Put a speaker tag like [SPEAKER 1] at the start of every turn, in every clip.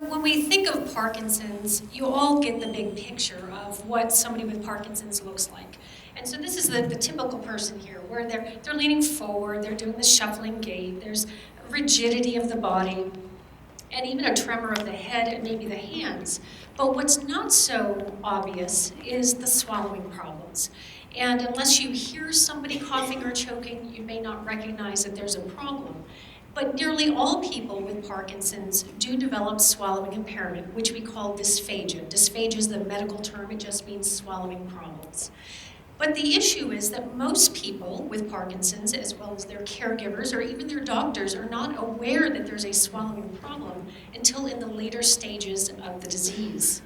[SPEAKER 1] When we think of Parkinson's, you all get the big picture of what somebody with Parkinson's looks like. And so this is the typical person here, where they're leaning forward, they're doing the shuffling gait, there's rigidity of the body, and even a tremor of the head and maybe the hands. But what's not so obvious is the swallowing problems. And unless you hear somebody coughing or choking, you may not recognize that there's a problem. But nearly all people with Parkinson's do develop swallowing impairment, which we call dysphagia. Dysphagia is the medical term, it just means swallowing problems. But the issue is that most people with Parkinson's, as well as their caregivers or even their doctors, are not aware that there's a swallowing problem until in the later stages of the disease.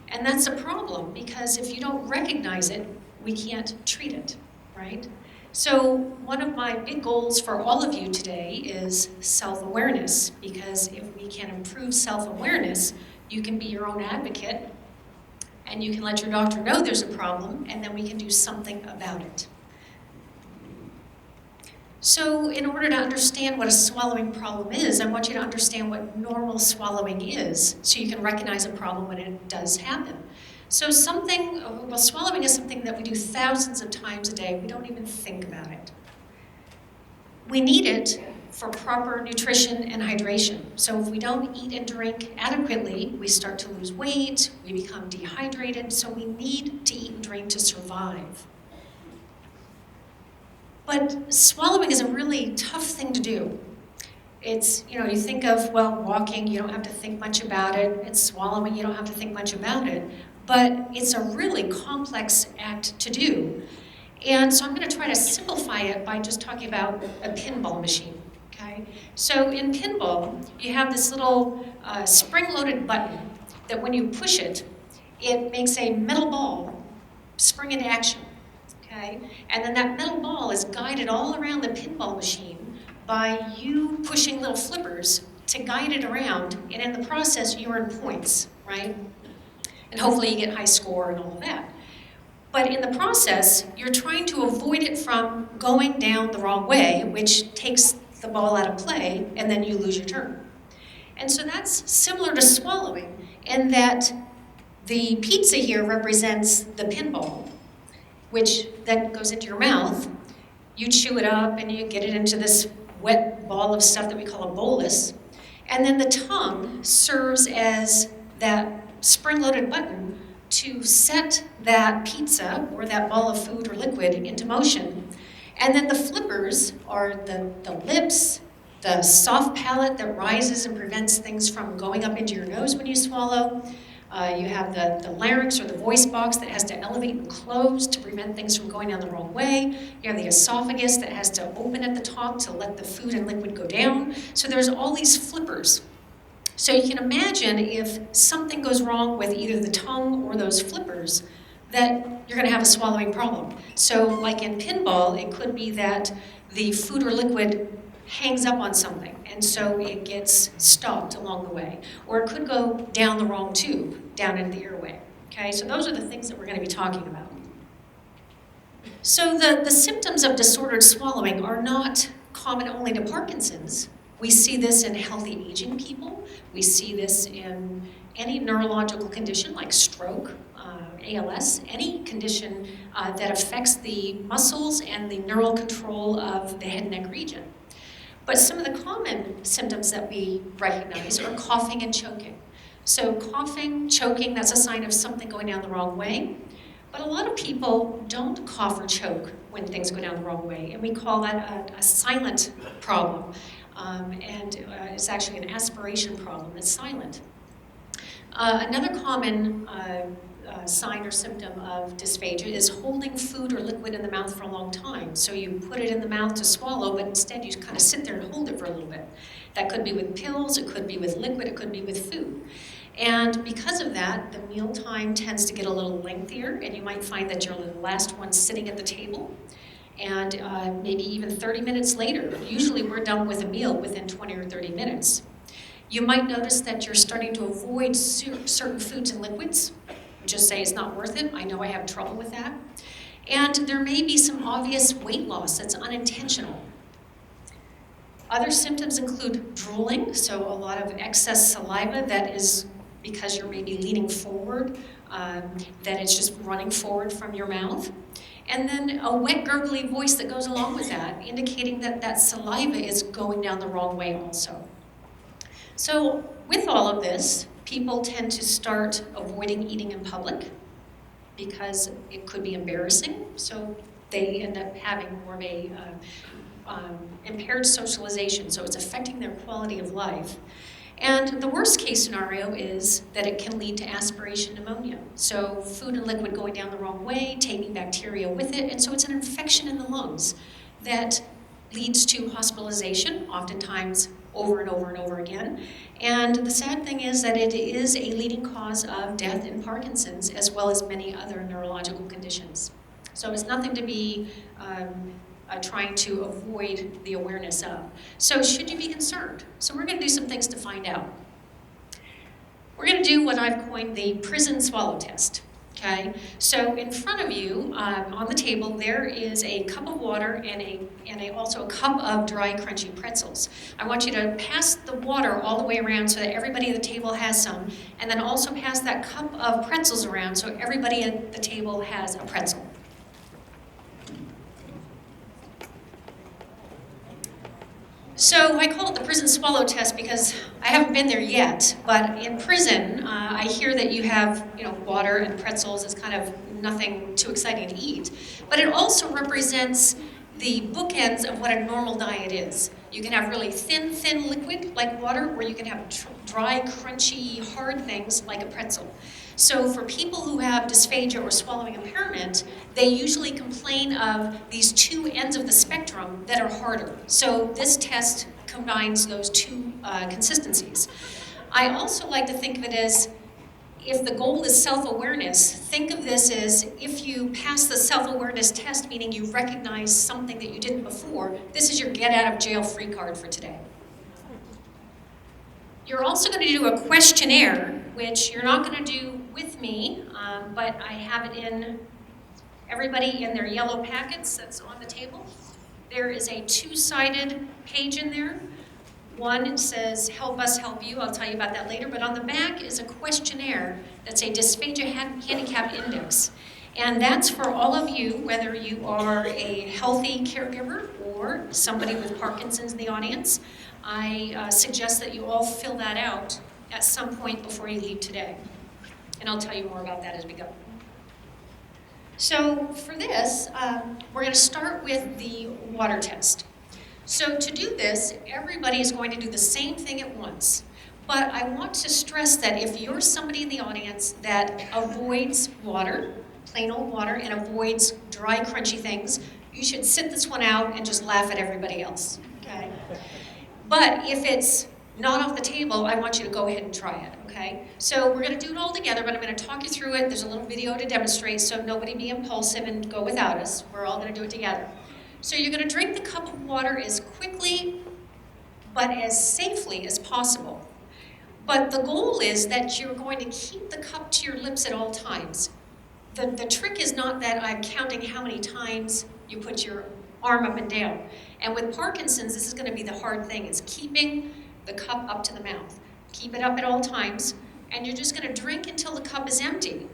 [SPEAKER 1] And that's a problem because if you don't recognize it, we can't treat it, right? So one of my big goals for all of you today is self-awareness, because if we can improve self-awareness, you can be your own advocate and you can let your doctor know there's a problem, and then we can do something about it. So in order to understand what a swallowing problem is, I want you to understand what normal swallowing is, so you can recognize a problem when it does happen. So swallowing is something that we do thousands of times a day. We don't even think about it. We need it for proper nutrition and hydration. So if we don't eat and drink adequately, we start to lose weight, we become dehydrated, so we need to eat and drink to survive. But swallowing is a really tough thing to do. It's, you think of, walking, you don't have to think much about it, and swallowing, you don't have to think much about it. But it's a really complex act to do. And so I'm going to try to simplify it by just talking about a pinball machine, okay? So in pinball, you have this little spring-loaded button that when you push it, it makes a metal ball spring into action, okay? And then that metal ball is guided all around the pinball machine by you pushing little flippers to guide it around, and in the process, you earn points, right? And hopefully you get high score and all of that. But in the process, you're trying to avoid it from going down the wrong way, which takes the ball out of play, and then you lose your turn. And so that's similar to swallowing, in that the pizza here represents the pinball, which then goes into your mouth. You chew it up and you get it into this wet ball of stuff that we call a bolus. And then the tongue serves as that spring-loaded button to set that pizza or that ball of food or liquid into motion. And then the flippers are the lips, the soft palate that rises and prevents things from going up into your nose when you swallow. You have the larynx or the voice box that has to elevate and close to prevent things from going down the wrong way. You have the esophagus that has to open at the top to let the food and liquid go down. So there's all these flippers. So you can imagine if something goes wrong with either the tongue or those flippers, that you're going to have a swallowing problem. So like in pinball, it could be that the food or liquid hangs up on something, and so it gets stopped along the way. Or it could go down the wrong tube, down into the airway. Okay, so those are the things that we're going to be talking about. So the symptoms of disordered swallowing are not common only to Parkinson's. We see this in healthy aging people. We see this in any neurological condition like stroke, ALS, any condition that affects the muscles and the neural control of the head and neck region. But some of the common symptoms that we recognize are coughing and choking. So coughing, choking, that's a sign of something going down the wrong way. But a lot of people don't cough or choke when things go down the wrong way, and we call that a silent problem. It's actually an aspiration problem. It's silent. Another common sign or symptom of dysphagia is holding food or liquid in the mouth for a long time. So you put it in the mouth to swallow, but instead you kind of sit there and hold it for a little bit. That could be with pills, it could be with liquid, it could be with food. And because of that, the meal time tends to get a little lengthier, and you might find that you're the last one sitting at the table. And maybe even 30 minutes later. Usually we're done with a meal within 20 or 30 minutes. You might notice that you're starting to avoid certain foods and liquids. Just say it's not worth it. I know I have trouble with that. And there may be some obvious weight loss that's unintentional. Other symptoms include drooling, so a lot of excess saliva that is because you're maybe leaning forward, that it's just running forward from your mouth. And then a wet, gurgly voice that goes along with that, indicating that that saliva is going down the wrong way also. So with all of this, people tend to start avoiding eating in public because it could be embarrassing. So they end up having more of a impaired socialization, so it's affecting their quality of life. And the worst case scenario is that it can lead to aspiration pneumonia. So food and liquid going down the wrong way, taking bacteria with it, and so it's an infection in the lungs that leads to hospitalization, oftentimes over and over and over again. And the sad thing is that it is a leading cause of death in Parkinson's as well as many other neurological conditions. So it's nothing to be trying to avoid the awareness of. So should you be concerned? So we're going to do some things to find out. We're going to do what I've coined the prison swallow test. Okay, so in front of you on the table there is a cup of water and also a cup of dry crunchy pretzels. I want you to pass the water all the way around so that everybody at the table has some, and then also pass that cup of pretzels around so everybody at the table has a pretzel. So I call it the prison swallow test because I haven't been there yet, but in prison, I hear that you have, water and pretzels. It's kind of nothing too exciting to eat. But it also represents the bookends of what a normal diet is. You can have really thin liquid like water, or you can have dry, crunchy, hard things like a pretzel. So for people who have dysphagia or swallowing impairment, they usually complain of these two ends of the spectrum that are harder. So this test combines those two consistencies. I also like to think of it as, if the goal is self-awareness, think of this as if you pass the self-awareness test, meaning you recognize something that you didn't before, this is your get out of jail free card for today. You're also going to do a questionnaire, which you're not going to do with me, but I have it in everybody in their yellow packets that's on the table. There is a two-sided page in there. One says, help us help you. I'll tell you about that later. But on the back is a questionnaire that's a dysphagia handicap index. And that's for all of you, whether you are a healthy caregiver or somebody with Parkinson's in the audience. I suggest that you all fill that out at some point before you leave today. And I'll tell you more about that as we go. So for this, we're going to start with the water test. So to do this, everybody is going to do the same thing at once. But I want to stress that if you're somebody in the audience that avoids water, plain old water, and avoids dry, crunchy things, you should sit this one out and just laugh at everybody else, okay? But if it's not off the table, I want you to go ahead and try it, okay? So we're going to do it all together, but I'm going to talk you through it. There's a little video to demonstrate, so nobody be impulsive and go without us. We're all going to do it together. So you're going to drink the cup of water as quickly but as safely as possible. But the goal is that you're going to keep the cup to your lips at all times. The trick is not that I'm counting how many times you put your arm up and down. And with Parkinson's, this is going to be the hard thing, is keeping the cup up to the mouth. Keep it up at all times, and you're just going to drink until the cup is empty.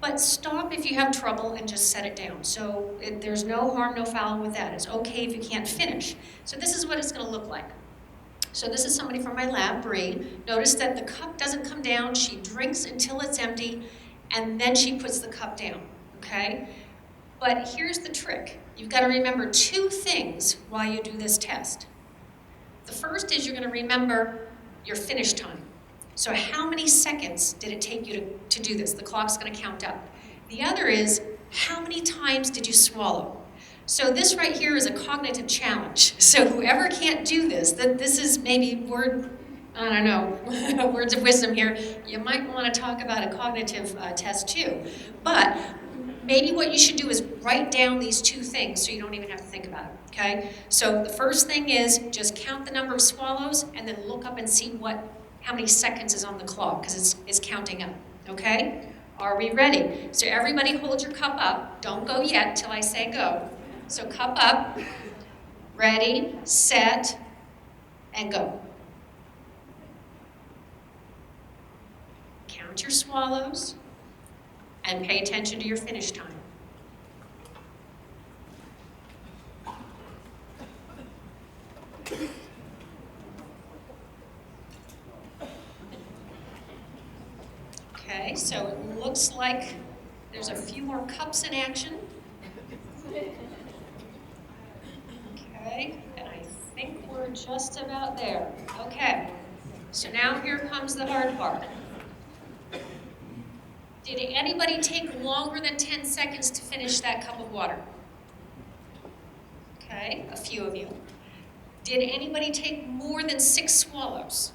[SPEAKER 1] But stop if you have trouble and just set it down. So there's no harm, no foul with that. It's okay if you can't finish. So this is what it's going to look like. So this is somebody from my lab, Bree. Notice that the cup doesn't come down. She drinks until it's empty, and then she puts the cup down, okay? But here's the trick. You've got to remember two things while you do this test. The first is you're going to remember your finish time. So how many seconds did it take you to do this? The clock's going to count up. The other is, how many times did you swallow? So this right here is a cognitive challenge. So whoever can't do this, this is maybe words of wisdom here. You might want to talk about a cognitive test too. But maybe what you should do is write down these two things so you don't even have to think about it, okay? So the first thing is just count the number of swallows and then look up and see how many seconds is on the clock, because it's counting up, okay? Are we ready? So everybody hold your cup up. Don't go yet till I say go. So cup up, ready, set, and go. Count your swallows and pay attention to your finish time. Okay, so it looks like there's a few more cups in action. Okay, and I think we're just about there. Okay, so now here comes the hard part. Did anybody take longer than 10 seconds to finish that cup of water? Okay, a few of you. Did anybody take more than 6 swallows?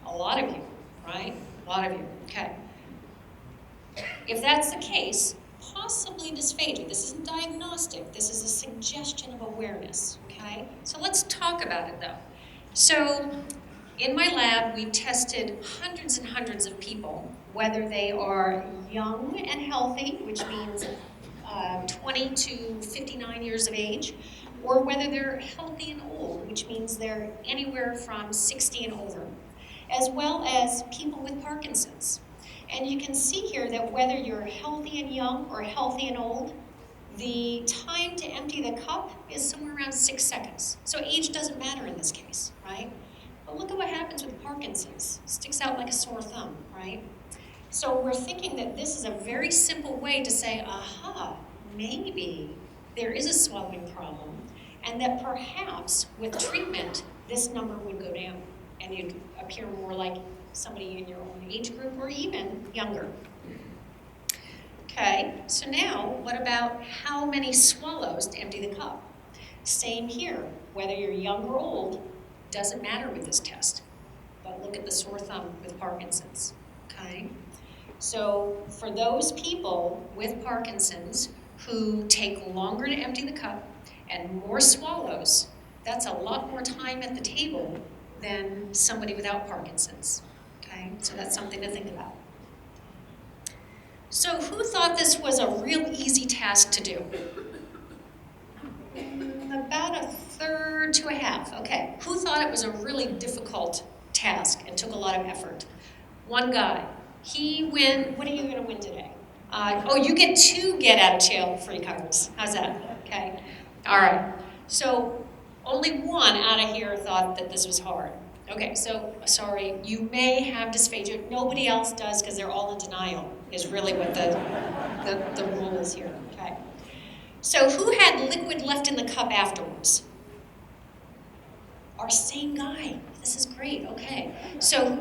[SPEAKER 1] A lot of you, right? A lot of you, okay. If that's the case, possibly dysphagia. This isn't diagnostic, this is a suggestion of awareness, okay? So let's talk about it though. So in my lab, we tested hundreds and hundreds of people, whether they are young and healthy, which means 20 to 59 years of age, or whether they're healthy and old, which means they're anywhere from 60 and older, as well as people with Parkinson's. And you can see here that whether you're healthy and young or healthy and old, the time to empty the cup is somewhere around 6 seconds. So age doesn't matter in this case, right? But look at what happens with Parkinson's. It sticks out like a sore thumb, right? So we're thinking that this is a very simple way to say, aha, maybe there is a swallowing problem, and that perhaps with treatment, this number would go down, and you'd appear more like somebody in your own age group or even younger. Okay, so now what about how many swallows to empty the cup? Same here, whether you're young or old, doesn't matter with this test. But look at the sore thumb with Parkinson's, okay? So for those people with Parkinson's who take longer to empty the cup and more swallows, that's a lot more time at the table than somebody without Parkinson's, okay? So that's something to think about. So who thought this was a real easy task to do? About a third to a half, okay. Who thought it was a really difficult task and took a lot of effort? One guy. He win, what are you gonna win today? You get 2 get out of jail free cards. How's that? Okay. All right. So only one out of here thought that this was hard. Okay, so sorry, you may have dysphagia. Nobody else does because they're all in denial, is really what the rule is here. Okay. So who had liquid left in the cup afterwards? Our same guy. This is great, okay. So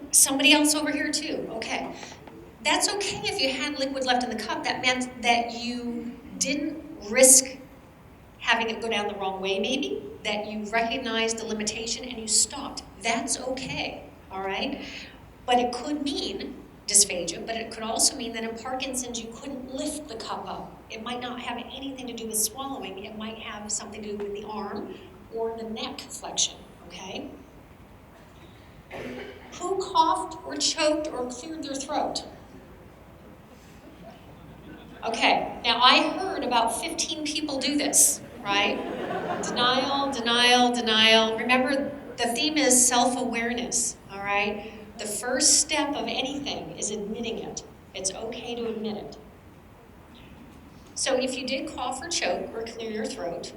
[SPEAKER 1] somebody else over here too, okay. That's okay if you had liquid left in the cup. That meant that you didn't risk having it go down the wrong way maybe, that you recognized the limitation and you stopped. That's okay, all right? But it could mean dysphagia, but it could also mean that in Parkinson's you couldn't lift the cup up. It might not have anything to do with swallowing. It might have something to do with the arm or the neck flexion, okay? Who coughed or choked or cleared their throat? Okay, now I heard about 15 people do this, right? Denial, denial, denial. Remember, the theme is self-awareness, all right? The first step of anything is admitting it. It's okay to admit it. So if you did cough or choke or clear your throat,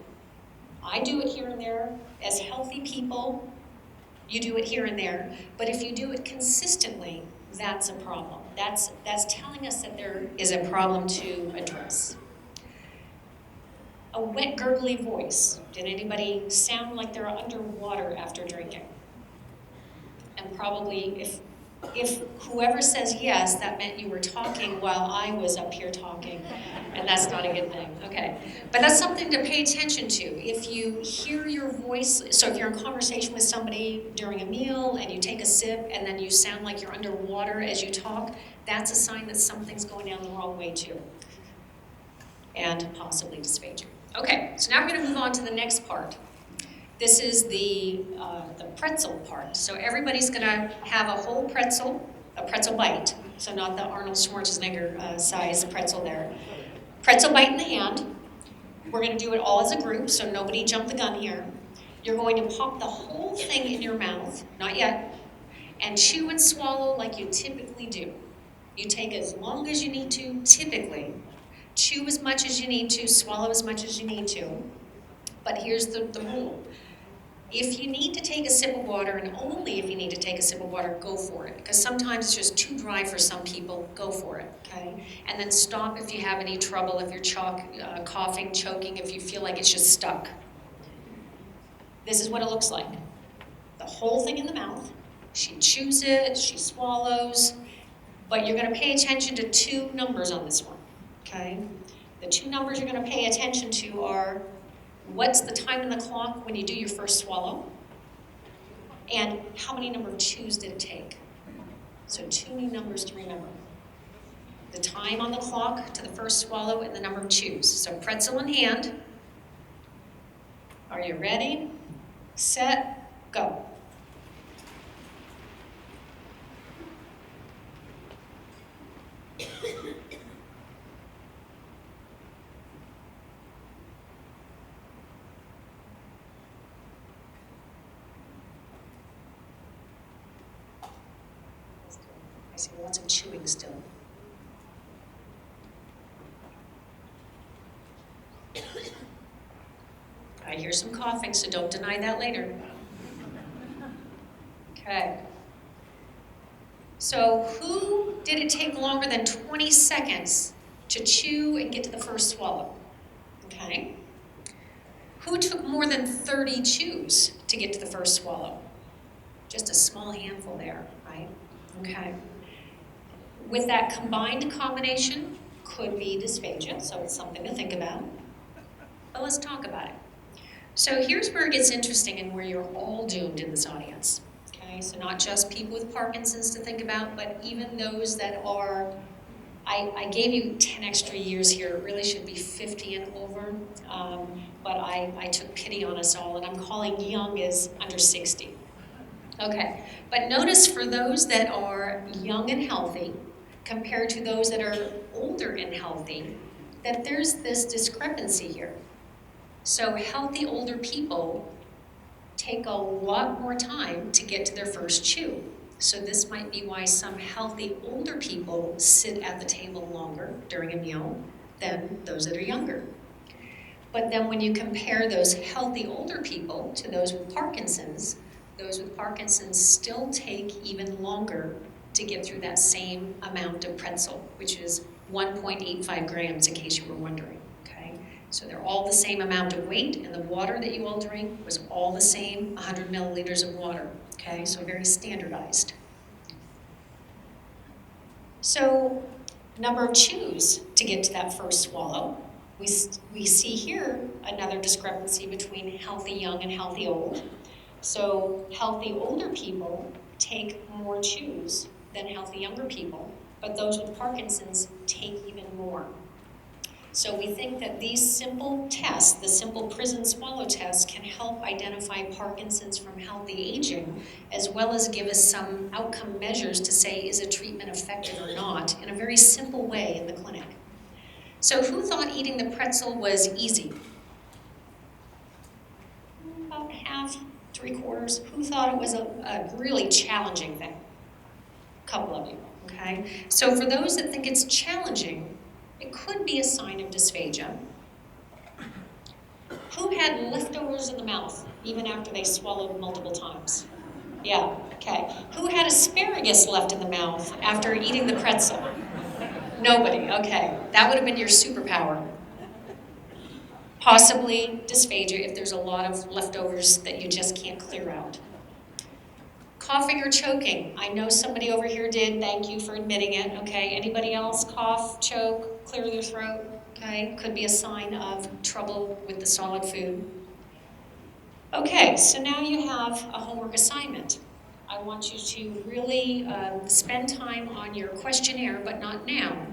[SPEAKER 1] I do it here and there. As healthy people, you do it here and there. But if you do it consistently, that's a problem. That's telling us that there is a problem to address. A wet, gurgly voice. Did anybody sound like they're underwater after drinking? And probably if whoever says yes, that meant you were talking while I was up here talking, and that's not a good thing, okay. But that's something to pay attention to. If you hear your voice, so if you're in conversation with somebody during a meal and you take a sip and then you sound like you're underwater as you talk, that's a sign that something's going down the wrong way too, and possibly dysphagia. Okay, so now we're gonna move on to the next part. This is the pretzel part. So everybody's gonna have a whole pretzel, a pretzel bite. So not the Arnold Schwarzenegger size pretzel there. Pretzel bite in the hand. We're gonna do it all as a group, so nobody jump the gun here. You're going to pop the whole thing in your mouth, not yet, and chew and swallow like you typically do. You take as long as you need to, typically. Chew as much as you need to, swallow as much as you need to. But here's the rule. If you need to take a sip of water, and only if you need to take a sip of water, go for it. Because sometimes it's just too dry for some people, go for it, okay? And then stop if you have any trouble, if you're coughing, choking, if you feel like it's just stuck. This is what it looks like. The whole thing in the mouth. She chews it, she swallows, but you're gonna pay attention to two numbers on this one, okay? The two numbers you're gonna pay attention to are what's the time on the clock when you do your first swallow? And how many number of chews did it take? So two new numbers to remember. The time on the clock to the first swallow and the number of chews. So pretzel in hand. Are you ready? Set, go. I see lots of chewing still. I hear some coughing, so don't deny that later. Okay. So who did it take longer than 20 seconds to chew and get to the first swallow? Okay. Who took more than 30 chews to get to the first swallow? Just a small handful there, right? Okay. With that combined combination, could be dysphagia, so it's something to think about. But let's talk about it. So here's where it gets interesting and where you're all doomed in this audience. Okay, so not just people with Parkinson's to think about, but even those that are, I gave you 10 extra years here, it really should be 50 and over, but I took pity on us all, and I'm calling young as under 60. Okay, but notice for those that are young and healthy, compared to those that are older and healthy, that there's this discrepancy here. So healthy older people take a lot more time to get to their first chew. So this might be why some healthy older people sit at the table longer during a meal than those that are younger. But then when you compare those healthy older people to those with Parkinson's still take even longer to get through that same amount of pretzel, which is 1.85 grams, in case you were wondering, okay? So they're all the same amount of weight, and the water that you all drink was all the same, 100 milliliters of water, okay? So very standardized. So number of chews to get to that first swallow. We see here another discrepancy between healthy young and healthy old. So healthy older people take more chews than healthy younger people, but those with Parkinson's take even more. So we think that these simple tests, the simple prison swallow test, can help identify Parkinson's from healthy aging, as well as give us some outcome measures to say, is a treatment effective or not, in a very simple way in the clinic. So who thought eating the pretzel was easy? About half, 3/4. Who thought it was a really challenging thing? A couple of you, okay? So for those that think it's challenging, it could be a sign of dysphagia. Who had leftovers in the mouth, even after they swallowed multiple times? Yeah, okay. Who had asparagus left in the mouth after eating the pretzel? Nobody, okay. That would have been your superpower. Possibly dysphagia if there's a lot of leftovers that you just can't clear out. Coughing or choking. I know somebody over here did. Thank you for admitting it. Okay, anybody else cough, choke, clear their throat? Okay, could be a sign of trouble with the solid food. Okay, so now you have a homework assignment. I want you to really spend time on your questionnaire, but not now.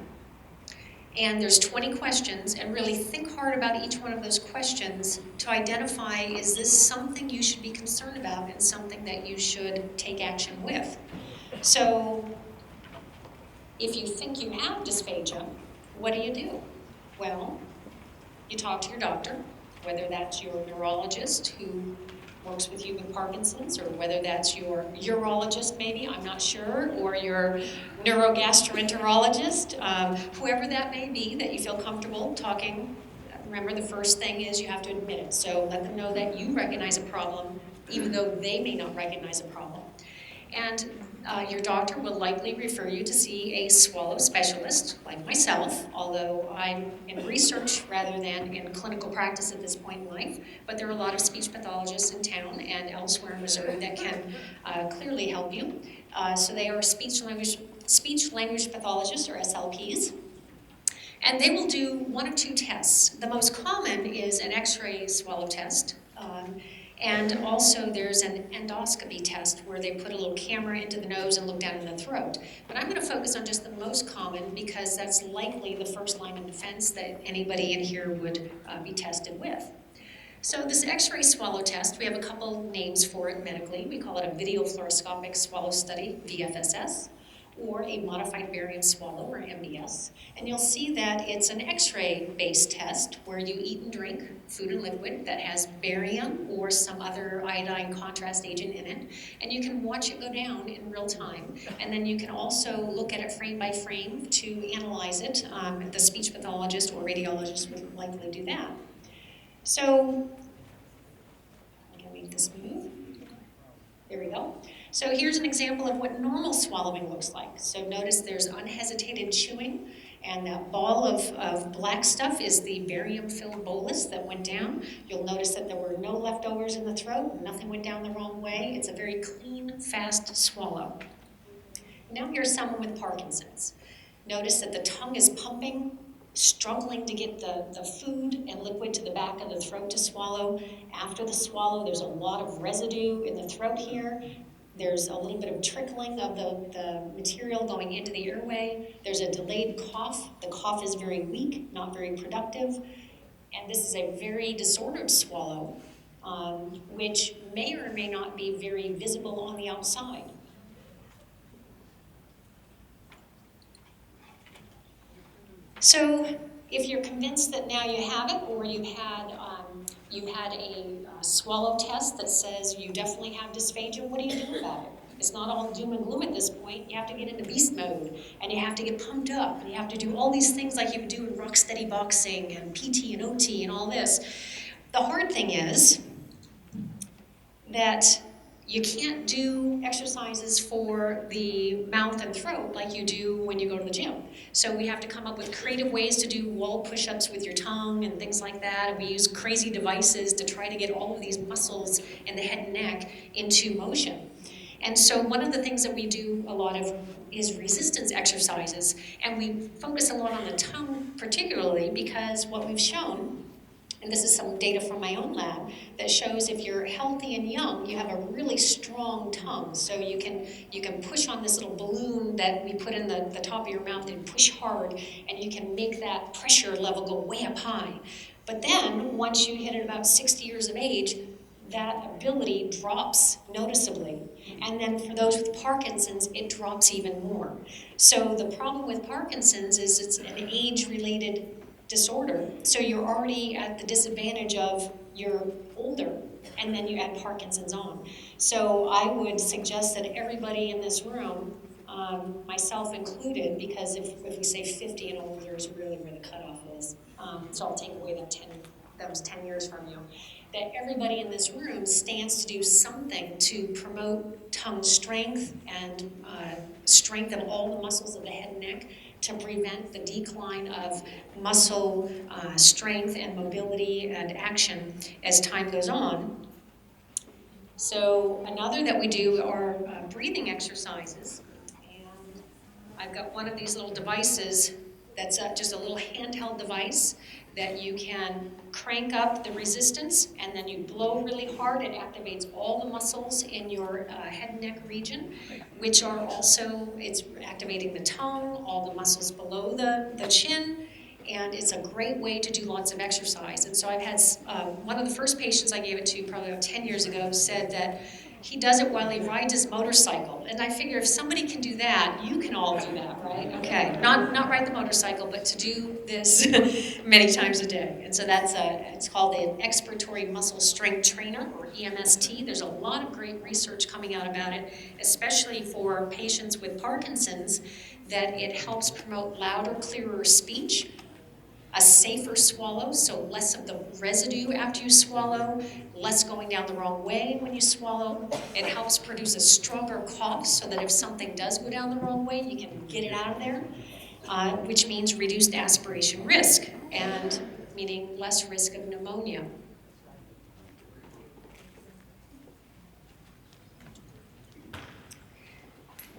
[SPEAKER 1] And there's 20 questions, and really think hard about each one of those questions to identify, is this something you should be concerned about and something that you should take action with? So if you think you have dysphagia, what do? Well, you talk to your doctor, whether that's your neurologist who works with you with Parkinson's, or whether that's your urologist maybe, I'm not sure, or your neurogastroenterologist, whoever that may be that you feel comfortable talking. Remember, the first thing is you have to admit it. So let them know that you recognize a problem, even though they may not recognize a problem. And your doctor will likely refer you to see a swallow specialist, like myself, although I'm in research rather than in clinical practice at this point in life. But there are a lot of speech pathologists in town and elsewhere in Missouri that can clearly help you. So they are speech language pathologists, or SLPs. And they will do one of two tests. The most common is an X-ray swallow test. And also there's an endoscopy test where they put a little camera into the nose and look down in the throat. But I'm going to focus on just the most common because that's likely the first line of defense that anybody in here would be tested with. So this X-ray swallow test, we have a couple names for it medically. We call it a video fluoroscopic swallow study, VFSS, or a modified barium swallow, or MBS. And you'll see that it's an X-ray based test where you eat and drink food and liquid that has barium or some other iodine contrast agent in it. And you can watch it go down in real time. And then you can also look at it frame by frame to analyze it. The speech pathologist or radiologist would likely do that. So, I can make this move. There we go. So here's an example of what normal swallowing looks like. So notice there's unhesitated chewing, and that ball of black stuff is the barium-filled bolus that went down. You'll notice that there were no leftovers in the throat, nothing went down the wrong way. It's a very clean, fast swallow. Now here's someone with Parkinson's. Notice that the tongue is pumping, struggling to get the food and liquid to the back of the throat to swallow. After the swallow, there's a lot of residue in the throat here. There's a little bit of trickling of the material going into the airway. There's a delayed cough. The cough is very weak, not very productive. And this is a very disordered swallow, which may or may not be very visible on the outside. So if you're convinced that now you have it, or you've had a swallow test that says you definitely have dysphagia, what do you do about it? It's not all doom and gloom at this point. You have to get into beast mode, and you have to get pumped up, and you have to do all these things like you would do in rock steady boxing and PT and OT and all this. The hard thing is that you can't do exercises for the mouth and throat like you do when you go to the gym. So we have to come up with creative ways to do wall push-ups with your tongue and things like that. And we use crazy devices to try to get all of these muscles in the head and neck into motion. And so one of the things that we do a lot of is resistance exercises. And we focus a lot on the tongue particularly because what we've shown, and this is some data from my own lab, that shows if you're healthy and young, you have a really strong tongue. So you can push on this little balloon that we put in the top of your mouth and push hard, and you can make that pressure level go way up high. But then, once you hit about 60 years of age, that ability drops noticeably. And then for those with Parkinson's, it drops even more. So the problem with Parkinson's is it's an age-related disorder, so you're already at the disadvantage of you're older, and then you add Parkinson's on. So I would suggest that everybody in this room, myself included, because if we say 50 and older is really where the cutoff is, so I'll take away that was 10 years from you, that everybody in this room stands to do something to promote tongue strength and strengthen all the muscles of the head and neck, to prevent the decline of muscle strength and mobility and action as time goes on. So another that we do are breathing exercises. And I've got one of these little devices that's just a little handheld device that you can crank up the resistance, and then you blow really hard. It activates all the muscles in your head and neck region, which are also, it's activating the tongue, all the muscles below the chin, and it's a great way to do lots of exercise. And so I've had, one of the first patients I gave it to probably about 10 years ago said that He does it while he rides his motorcycle. And I figure if somebody can do that, you can all do that, right? Okay, not ride the motorcycle, but to do this many times a day. And so it's called an expiratory muscle strength trainer, or EMST. There's a lot of great research coming out about it, especially for patients with Parkinson's, that it helps promote louder, clearer speech, a safer swallow, so less of the residue after you swallow, less going down the wrong way when you swallow. It helps produce a stronger cough so that if something does go down the wrong way, you can get it out of there, which means reduced aspiration risk, and meaning less risk of pneumonia.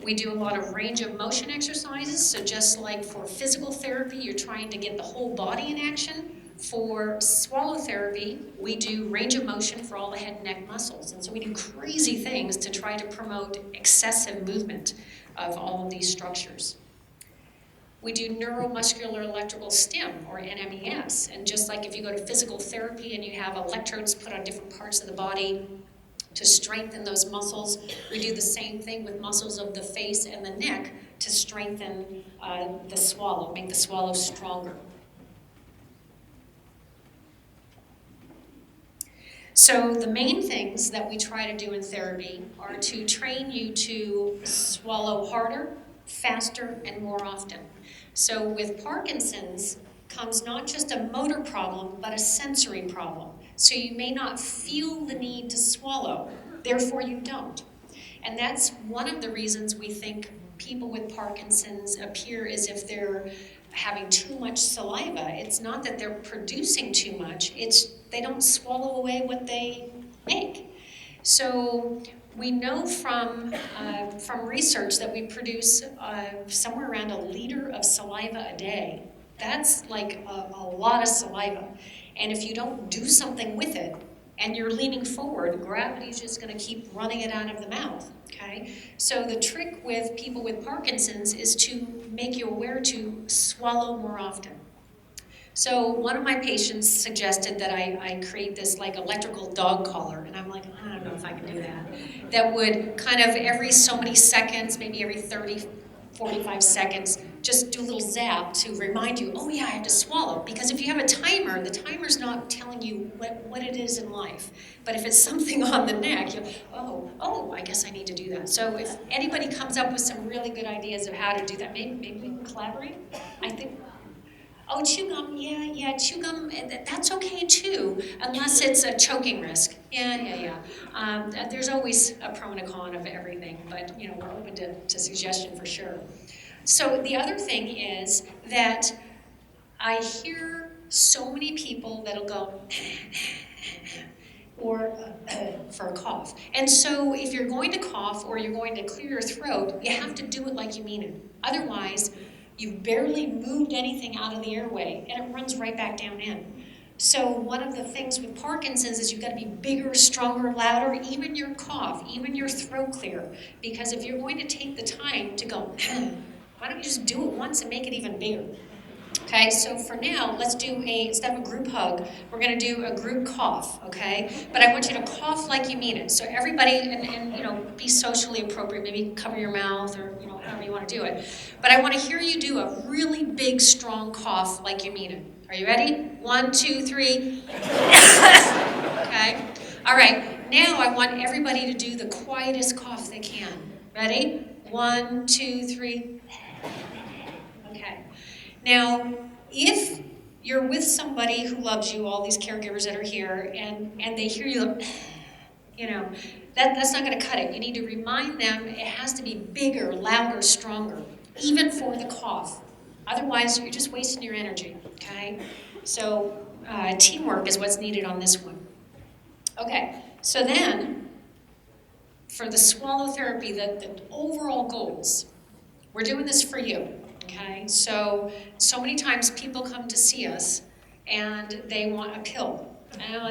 [SPEAKER 1] We do a lot of range of motion exercises, so just like for physical therapy, you're trying to get the whole body in action. For swallow therapy, we do range of motion for all the head and neck muscles. And so we do crazy things to try to promote excessive movement of all of these structures. We do neuromuscular electrical stim, or NMES. And just like if you go to physical therapy and you have electrodes put on different parts of the body to strengthen those muscles, we do the same thing with muscles of the face and the neck to strengthen the swallow, make the swallow stronger. So the main things that we try to do in therapy are to train you to swallow harder, faster, and more often. So with Parkinson's comes not just a motor problem, but a sensory problem. So you may not feel the need to swallow, therefore you don't. And that's one of the reasons we think people with Parkinson's appear as if they're having too much saliva. It's not that they're producing too much, it's they don't swallow away what they make. So we know from research that we produce somewhere around 1 liter of saliva a day. That's like a lot of saliva. And if you don't do something with it, and you're leaning forward, gravity's just gonna keep running it out of the mouth, okay? So the trick with people with Parkinson's is to make you aware to swallow more often. So one of my patients suggested that I create this like electrical dog collar, and I'm like, I don't know if I can do that. That would kind of every so many seconds, maybe every 30, 45 seconds, just do a little zap to remind you, oh yeah, I have to swallow. Because if you have a timer, the timer's not telling you what it is in life. But if it's something on the neck, you're, oh, I guess I need to do that. So if anybody comes up with some really good ideas of how to do that, maybe we can collaborate. I think, oh, chew gum, yeah, chew gum, that's okay too, unless it's a choking risk. Yeah. There's always a pro and a con of everything, but we're open to suggestion for sure. So the other thing is that I hear so many people that'll go or for a cough. And so if you're going to cough or you're going to clear your throat, you have to do it like you mean it. Otherwise, you've barely moved anything out of the airway and it runs right back down in. So one of the things with Parkinson's is you've got to be bigger, stronger, louder, even your cough, even your throat clear. Because if you're going to take the time to go, why don't you just do it once and make it even bigger? Okay, so for now, let's do instead of a group hug, we're gonna do a group cough, okay? But I want you to cough like you mean it. So everybody, and be socially appropriate, maybe cover your mouth or, however you wanna do it. But I wanna hear you do a really big, strong cough like you mean it. Are you ready? 1, 2, 3. Okay, all right, now I want everybody to do the quietest cough they can. Ready? 1, 2, 3. Okay. Now, if you're with somebody who loves you, all these caregivers that are here, and they hear you, that's not going to cut it. You need to remind them it has to be bigger, louder, stronger, even for the cough. Otherwise, you're just wasting your energy, okay? So teamwork is what's needed on this one. Okay, so then, for the swallow therapy, the overall goals, we're doing this for you. Okay, so many times people come to see us and they want a pill.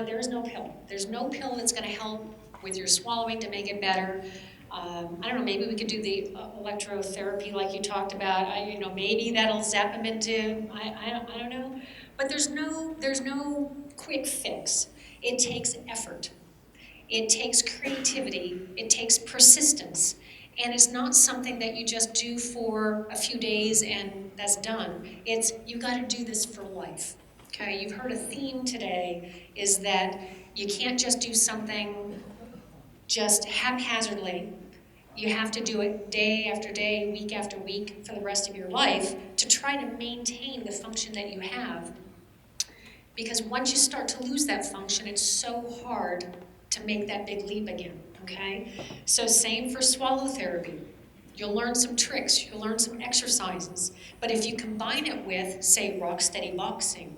[SPEAKER 1] There's no pill. There's no pill that's going to help with your swallowing to make it better. I don't know, maybe we could do the electrotherapy like you talked about. Maybe that'll zap them into, I don't know. But there's no quick fix. It takes effort. It takes creativity, it takes persistence, and it's not something that you just do for a few days and that's done. It's, you gotta do this for life, okay? You've heard a theme today is that you can't just do something just haphazardly. You have to do it day after day, week after week for the rest of your life to try to maintain the function that you have. Because once you start to lose that function, it's so hard to make that big leap again, okay? So same for swallow therapy. You'll learn some tricks, you'll learn some exercises, but if you combine it with, say, rock steady boxing,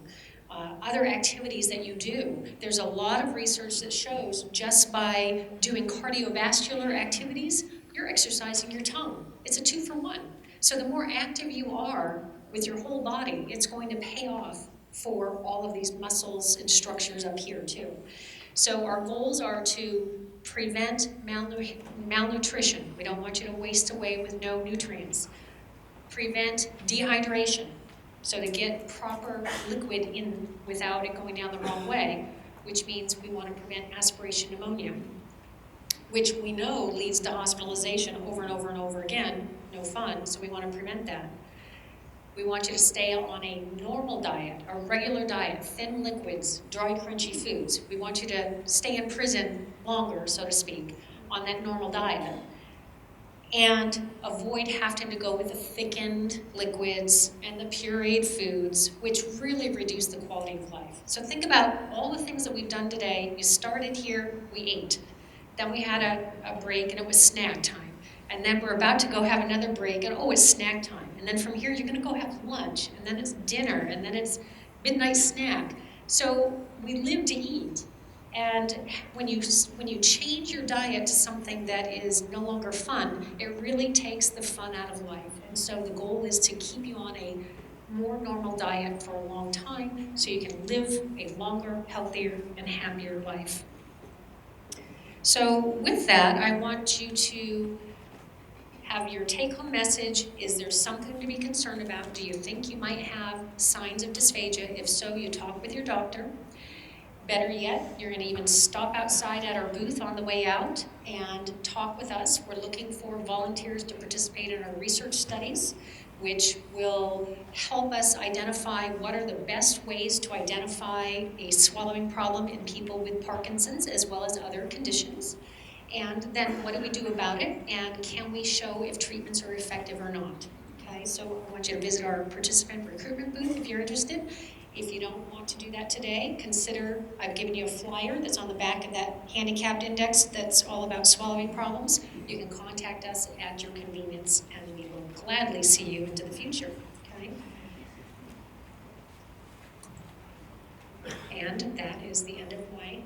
[SPEAKER 1] other activities that you do, there's a lot of research that shows just by doing cardiovascular activities, you're exercising your tongue. It's a 2-for-1. So the more active you are with your whole body, it's going to pay off for all of these muscles and structures up here too. So our goals are to prevent malnutrition. We don't want you to waste away with no nutrients. Prevent dehydration, so to get proper liquid in without it going down the wrong way, which means we want to prevent aspiration pneumonia, which we know leads to hospitalization over and over and over again. No fun, so we want to prevent that. We want you to stay on a normal diet, a regular diet, thin liquids, dry, crunchy foods. We want you to stay in prison longer, so to speak, on that normal diet. And avoid having to go with the thickened liquids and the pureed foods, which really reduce the quality of life. So think about all the things that we've done today. You started here, we ate. Then we had a break and it was snack time. And then we're about to go have another break and oh, it's snack time. And then from here, you're gonna go have lunch, and then it's dinner, and then it's midnight snack. So we live to eat. And when you change your diet to something that is no longer fun, it really takes the fun out of life. And so the goal is to keep you on a more normal diet for a long time so you can live a longer, healthier, and happier life. So with that, I want you to have your take-home message. Is there something to be concerned about? Do you think you might have signs of dysphagia? If so, you talk with your doctor. Better yet, you're gonna even stop outside at our booth on the way out and talk with us. We're looking for volunteers to participate in our research studies, which will help us identify what are the best ways to identify a swallowing problem in people with Parkinson's as well as other conditions. And then what do we do about it? And can we show if treatments are effective or not? Okay, so I want you to visit our participant recruitment booth if you're interested. If you don't want to do that today, consider, I've given you a flyer that's on the back of that handicapped index that's all about swallowing problems. You can contact us at your convenience and we will gladly see you into the future, okay? And that is the end of my